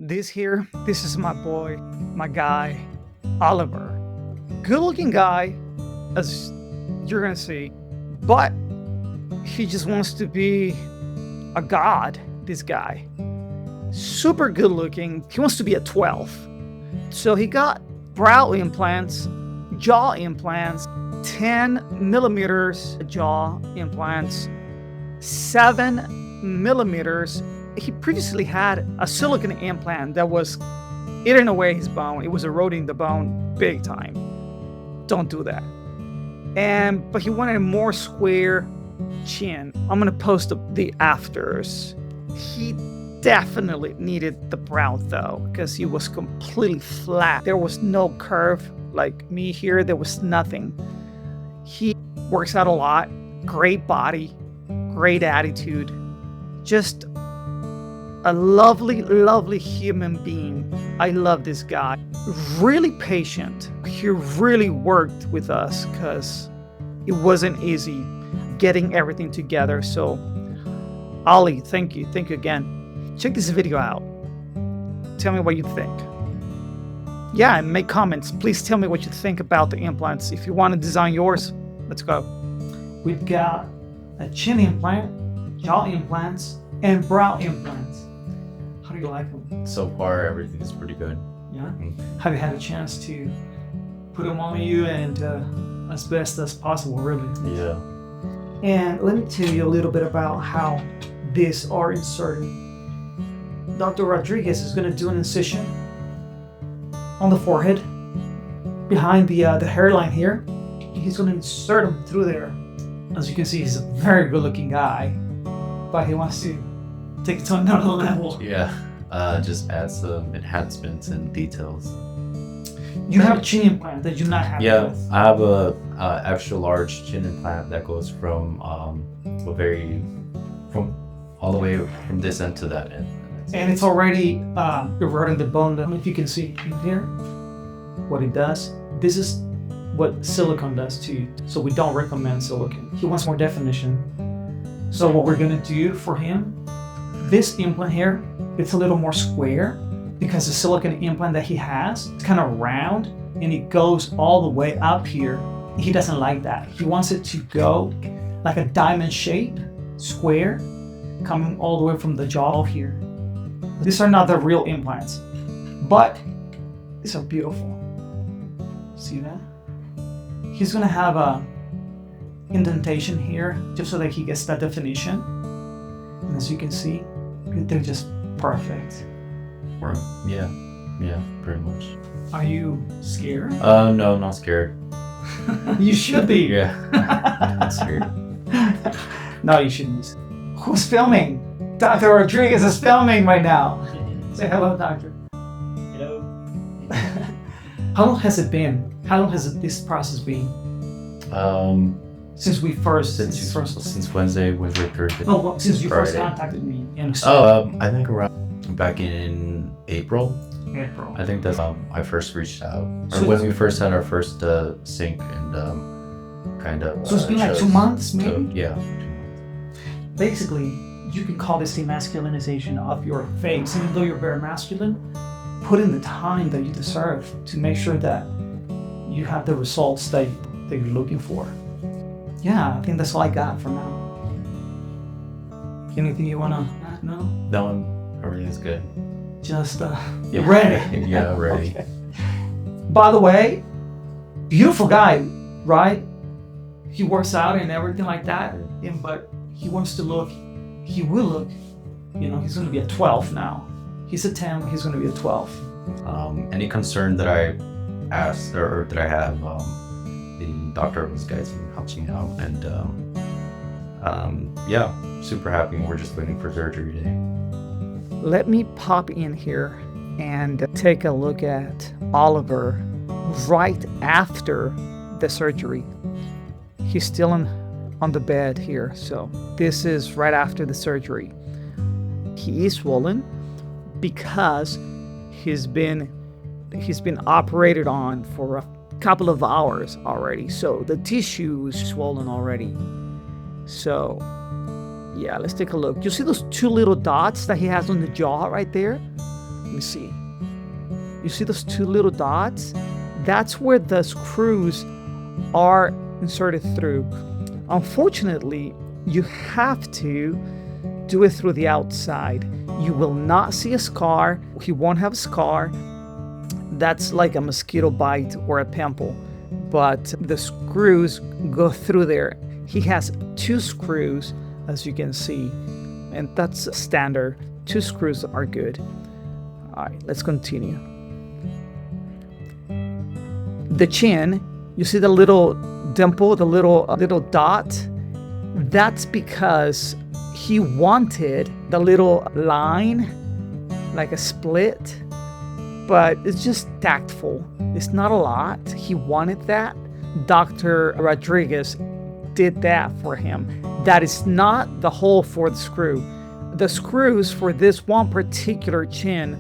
This is my boy, my guy, Oliver. Good looking guy, as you're gonna see, but he just wants to be a god, this guy. Super good looking. He wants to be a 12. So he got brow implants, jaw implants, 10 millimeters jaw implants, 7 millimeters. He previously had a silicone implant that was eating away his bone. It was eroding the bone big time. Don't do that. But he wanted a more square chin. I'm gonna post the afters. He definitely needed the brow though, because he was completely flat. There was no curve like me here. There was nothing. He works out a lot. Great body, great attitude. Just a lovely, lovely human being. I love this guy. Really patient. He really worked with us because it wasn't easy getting everything together. So, Ollie, thank you. Thank you again. Check this video out. Tell me what you think. Yeah, and make comments. Please tell me what you think about the implants. If you want to design yours, let's go. We've got a chin implant, jaw implants, and brow implants. How do you like them? So far, everything is pretty good. Yeah? Have you had a chance to put them on you and as best as possible, really? Yeah. And let me tell you a little bit about how these are inserted. Dr. Rodriguez is going to do an incision on the forehead, behind the hairline here. He's going to insert them through there. As you can see, he's a very good-looking guy, but he wants to take it to another level. Yeah. Just add some enhancements and details. You have a chin implant that you not have. Yeah, both. I have a extra large chin implant that goes from all the way from this end to that end. And it's already eroding the bone. I don't know if you can see in here what it does. This is what silicone does to you. So we don't recommend silicone. He wants more definition. So what we're gonna do for him, this implant here, it's a little more square because the silicone implant that he has, it's kind of round and it goes all the way up here. He doesn't like that. He wants it to go like a diamond shape, square, coming all the way from the jaw here. These are not the real implants, but these are beautiful. See that? He's gonna have a indentation here just so that he gets that definition. And as you can see, they're just perfect. Yeah, pretty much. Are you scared? No, I'm not scared. You should be. Yeah, I'm not scared. No, you shouldn't. Who's filming? Dr. Rodriguez is filming right now. Say hello, doctor. Hello. How long has it been? How long has this process been? Since Wednesday, Thursday. Oh, well, since you first Friday. contacted me. I think around back in April. April. I think that's I first reached out. So Or when we first had our first sync and kind of. So it's been like 2 months, maybe? Yeah. Basically, you can call this the masculinization of your face. Even though you're very masculine, put in the time that you deserve to make sure that you have the results that you're looking for. Yeah, I think that's all I got for now. Anything you wanna add? No? No, everything's good. Just Yeah. ready. Yeah, ready. Okay. By the way, beautiful guy, right? He works out and everything like that, but he wants to look, he will look, he's gonna be a 12 now. He's a 10, he's gonna be a 12. Any concern that I asked or that I have, the doctor was helping out, and yeah, super happy. We're just waiting for surgery today. Let me pop in here and take a look at Oliver right after the surgery. He's still on the bed here, so this is right after the surgery. He is swollen because he's been operated on for a couple of hours already, so the tissue is swollen already. So yeah, let's take a look. You see those 2 little dots that he has on the jaw right there? Let me see. You see those two little dots? That's where the screws are inserted through. Unfortunately, you have to do it through the outside. You will not see a scar. He won't have a scar. That's like a mosquito bite or a pimple. But the screws go through there. He has 2 screws, as you can see, and that's standard. 2 screws are good. All right, let's continue. The chin, you see the little dimple, the little dot? That's because he wanted the little line, like a split, but it's just tactful. It's not a lot. He wanted that. Dr. Rodriguez did that for him. That is not the hole for the screw. The screws for this one particular chin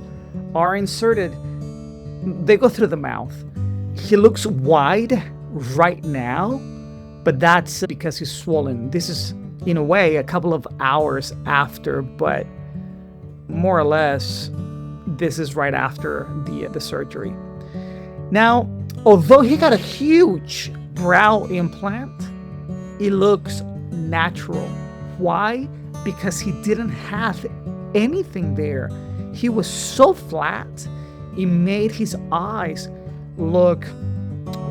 are inserted. They go through the mouth. He looks wide right now, but that's because he's swollen. This is, in a way, a couple of hours after, but more or less, this is right after the surgery. Now, although he got a huge brow implant, it looks natural. Why? Because he didn't have anything there. He was so flat, it made his eyes look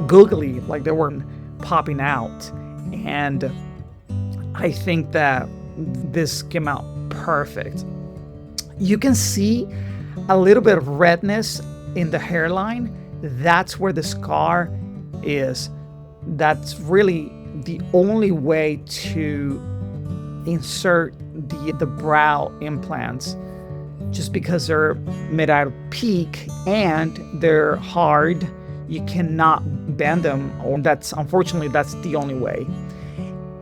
googly, like they weren't popping out. And I think that this came out perfect. You can see a little bit of redness in the hairline. That's where the scar is. That's really the only way to insert the brow implants, just because they're made out of PEEK and they're hard. You cannot bend them, or unfortunately that's the only way.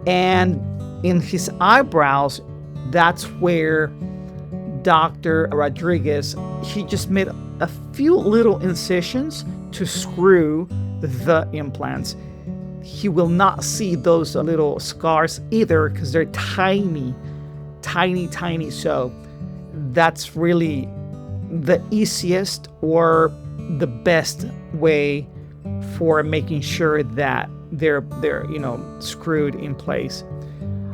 And in his eyebrows, that's where Dr. Rodriguez, he just made a few little incisions to screw the implants. He will not see those little scars either, because they're tiny. So that's really the easiest or the best way for making sure that they're screwed in place.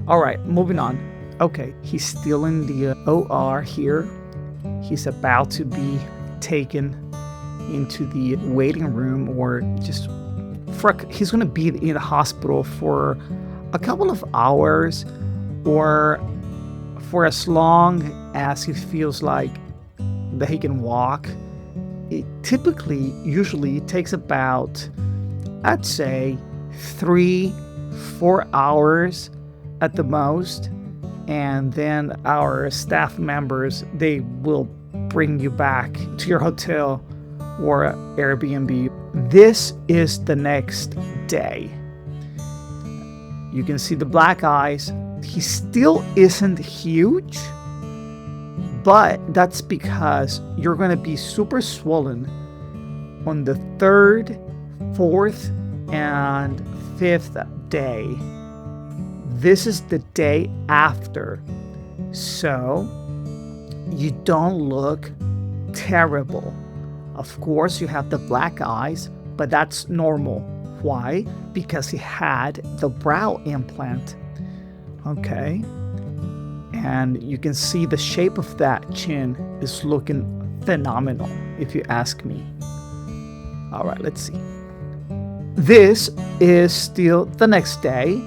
All right, moving on. Okay, he's still in the OR here. He's about to be taken into the waiting room, or just he's going to be in the hospital for a couple of hours, or for as long as he feels like that he can walk. It usually takes about, I'd say, 3-4 hours at the most. And then our staff members, they will bring you back to your hotel or Airbnb. This is the next day. You can see the black eyes. He still isn't huge, but that's because you're going to be super swollen on the 3rd, 4th, and 5th day. This is the day after. So you don't look terrible. Of course, you have the black eyes, but that's normal. Why? Because he had the brow implant. Okay. And you can see the shape of that chin is looking phenomenal, if you ask me. All right, let's see. This is still the next day,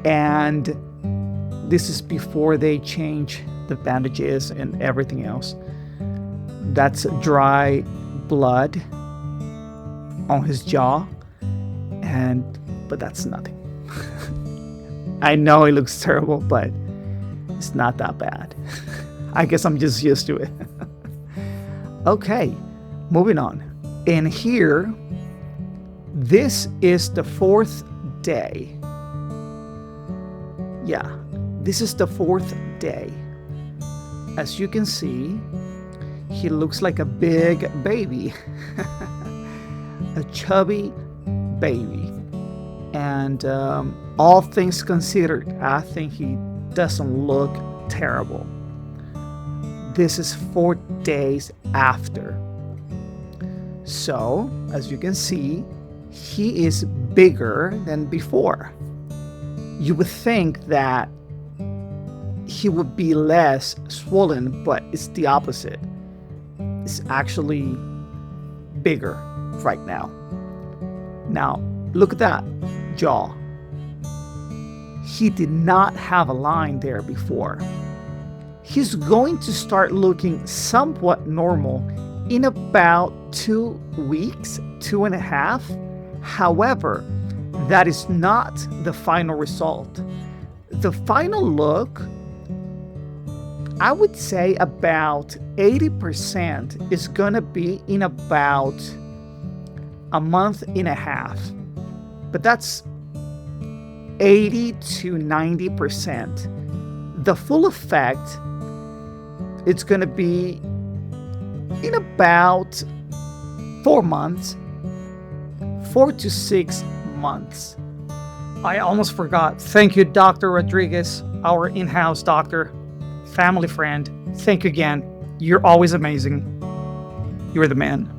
and this is before they change the bandages and everything else. That's dry blood on his jaw, but that's nothing. I know it looks terrible, but it's not that bad. I guess I'm just used to it. Okay, moving on. And here, this is the 4th day. Yeah, this is the 4th day. As you can see, he looks like a big baby. A chubby baby. And all things considered, I think he doesn't look terrible. This is 4 days after. So, as you can see, he is bigger than before. You would think that he would be less swollen, but it's the opposite. It's actually bigger right now. Now, look at that jaw. He did not have a line there before. He's going to start looking somewhat normal in about 2 weeks, 2.5. However, that is not the final result. The final look, I would say about 80% is gonna be in about a month and a half. But that's 80 to 90%. The full effect, it's gonna be in about 4 months, 4 to 6 months. I almost forgot. Thank you, Dr. Rodriguez, our in-house doctor, family friend. Thank you again. You're always amazing. You're the man.